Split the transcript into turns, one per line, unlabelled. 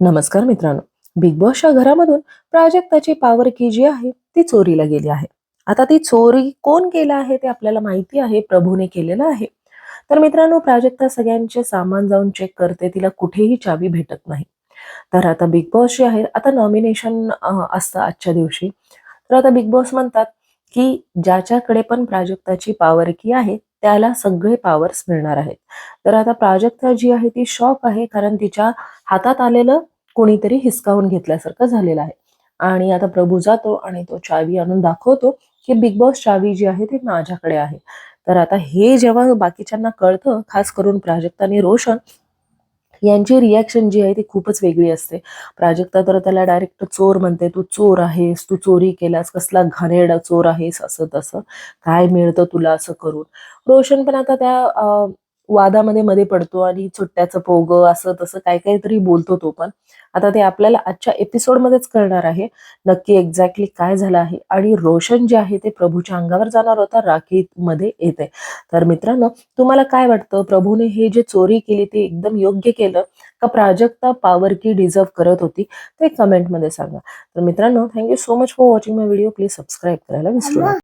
नमस्कार मित्रांनो. बिग बॉसच्या घरामधून प्राजक्ताची पॉवर की जी आहे ती चोरीला गेली आहे. आता ती चोरी कोण केलं आहे ते आपल्याला माहिती आहे, प्रभूने केलेलं आहे. तर मित्रांनो, प्राजक्ता सगळ्यांचे सामान जाऊन चेक करते, तिला कुठेही चावी भेटत नाही. तर आता बिग बॉस जे आहे, आता नॉमिनेशन असतं आजच्या दिवशी. तर आता बिग बॉस म्हणतात की ज्याच्याकडे पण प्राजक्ताची पॉवर की आहे त्याला सगळे पॉवर्स मिळणार आहेत. तर आता प्राजक्ता जी आहे ती शॉक आहे, कारण तिच्या हातात आलेलं कोणीतरी हिसकावून घेतल्यासारखं झालेलं आहे. आणि आता प्रभू जातो आणि तो चावी आणून दाखवतो की बिग बॉस चावी जी आहे ती माझ्याकडे आहे. तर आता हे जेव्हा बाकीच्यांना कळतं, खास करून प्राजक्ता आणि रोशन यांची रिॲक्शन जी आहे ती खूपच वेगळी असते. प्राजक्ता तर त्याला डायरेक्ट चोर म्हणते, "तू चोर आहेस, तू चोरी केलास, कसला घाणेरडा चोर आहेस," असं तसं. "काय मिळतं तुला असं करून?" रोशन पण आता त्या वादामध्ये मध्ये पडतो आणि "चुट्ट्याचं पोगं" असं तसं काय काहीतरी बोलतो तो पण. आता ते आपल्याला आजच्या एपिसोडमध्येच कळणार आहे, नक्की एक्झॅक्टली काय झालं आहे. आणि रोशन जे आहे ते प्रभूच्या अंगावर जाणार होता, राखीमध्ये येते. तर मित्रांनो, तुम्हाला काय वाटतं, प्रभूने हे जे चोरी केली ते एकदम योग्य केलं का प्राजक्ता पॉवर की डिझर्व करत होती? ते कमेंटमध्ये सांगा. तर मित्रांनो, thank you so much for watching my video. Please subscribe करायला विसरू नका.